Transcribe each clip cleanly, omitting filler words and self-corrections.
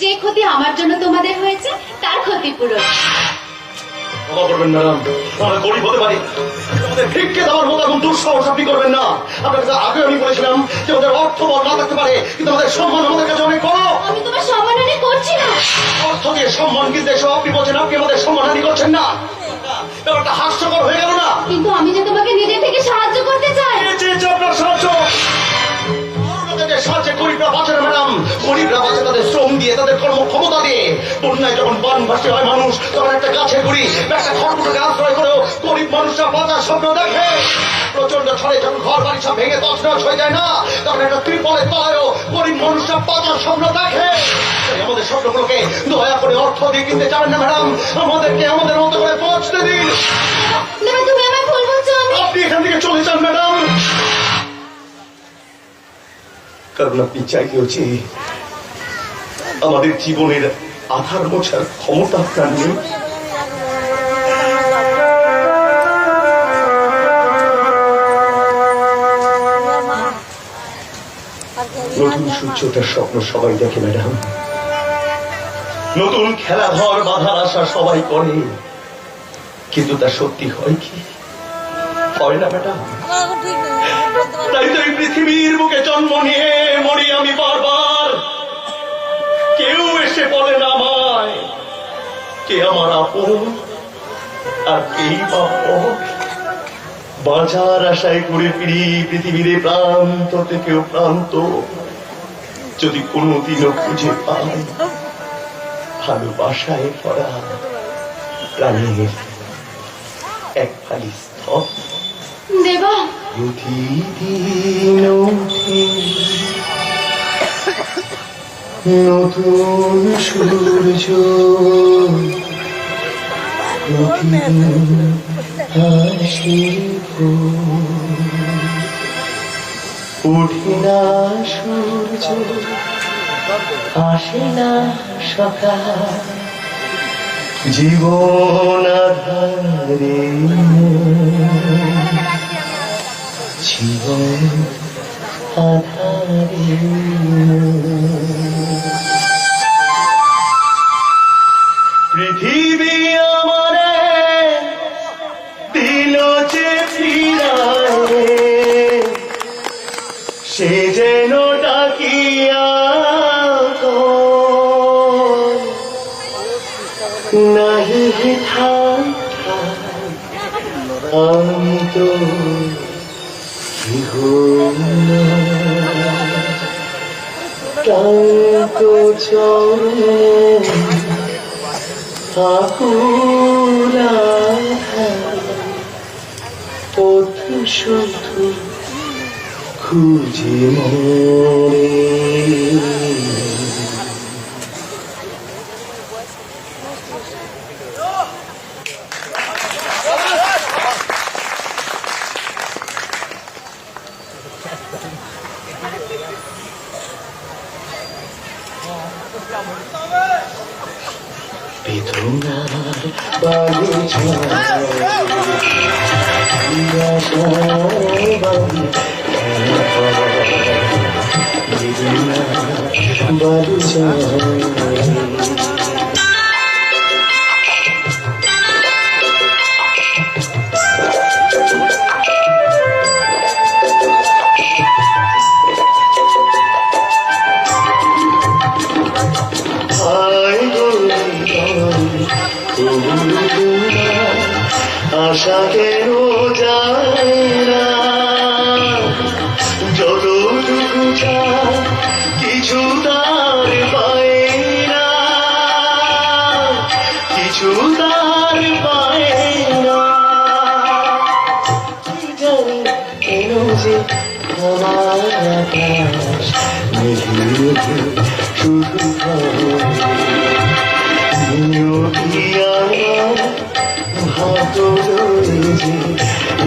যে ক্ষতি আমার জন্য তোমাদের হয়েছে তার ক্ষতিপূরণ। ক্ষমা করবেন ম্যাডাম, আমরা গরিব হতে পারি, আমাদের ভিক্ষে দেওয়ার মতো এখন দুঃসাহস আপনি করবেন না। আপনার কাছে আগে আমি বলেছিলাম যে ওদের অর্থ বল না থাকতে পারে, কিন্তু আমাদের সম্মান আমাদের কাছে অনেক বড়। আমি তোমার সম্মানহানি করছি না। অর্থ দিয়ে সম্মান কিনতে এসে আপনি বলছেন আপনি আমাদের সম্মানহানি করছেন না, ব্যাপারটা হাস্যকর হয়ে গেল না? কিন্তু আমি যে তোমাকে নিজে থেকে সাহায্য করতে চাই। আপনার সাহায্য সাহায্যে গরিবরা বাঁচে না ম্যাডাম, গরিবরা বাঁচে তাদের শ্রম দিয়ে, তাদের কর্মক্ষমতা দিয়ে। বন্যায় যখন বানভাসী হয় মানুষ, তখন একটা গাছের গুড়ি একটা খড়কুটোকে আশ্রয় করেও গরিব মানুষরা বাঁচার স্বপ্ন দেখে। প্রচন্ড ঝড়ে যখন ঘর বাড়ি সব ভেঙে তছনছ হয়ে যায় না, তখন একটা ত্রিপলের তলায়ও গরিব মানুষরা বাঁচার স্বপ্ন দেখে। আমাদের স্বপ্নগুলোকে দয়া করে অর্থ দিয়ে কিনতে চাবেন না ম্যাডাম, আমাদেরকে আমাদের মতো করে পৌঁছতে দিন। তুমি আমায় ভুল বলছো। আপনি এখান থেকে চলে যান ম্যাডাম, কারণ আপনি চাইলেও যে আমাদের জীবনের আধার মোছার ক্ষমতা আপনার নেই। নতুন সূর্যটার স্বপ্ন সবাই দেখে ম্যাডাম, নতুন খেলাঘর বাঁধার আশা সবাই করে, কিন্তু তা সত্যি হয় কি? হয় না ম্যাডাম। তাই তো এই পৃথিবীর বুকে জন্ম নিয়ে মরি আমি বারবার, কেউ এসে বলে না আমায় কে আমার আপন আর কেই বাপন। বাঁচার আশায় ঘুরে ফিরি পৃথিবীর প্রান্ত থেকেও প্রান্ত, যদি কোনোদিনও খুঁজে পাই ভালোবাসায় ভরা প্রাণের এক ফালি স্তব। দেবা প্রতিদিন উঠে নতুন সূর্য, প্রতিদিন হাসি উঠে না সূর্য, আসে না সকাল, জীবন আধারে জীবন আধারে। পৃথিবী আমারে দিল যে ফিরায়ে, সে যেন ডাকিয়া নাহি থাক আমি তো ক্লান্ত চরণ আকুলা পথ শুধু খুঁজে মরে। বেদনার আশা কেন যায় না, যতটুকু চাই কিছু তার পায় না, কিছু তার পায় না। জানি কেন যে আমার আকাশ মেঘে শুধু ভাগ্য রয়েছে,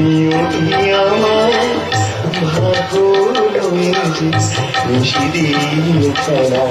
নিয়তি আমার ভাগ্য রয়েছে, সেদিন খেলা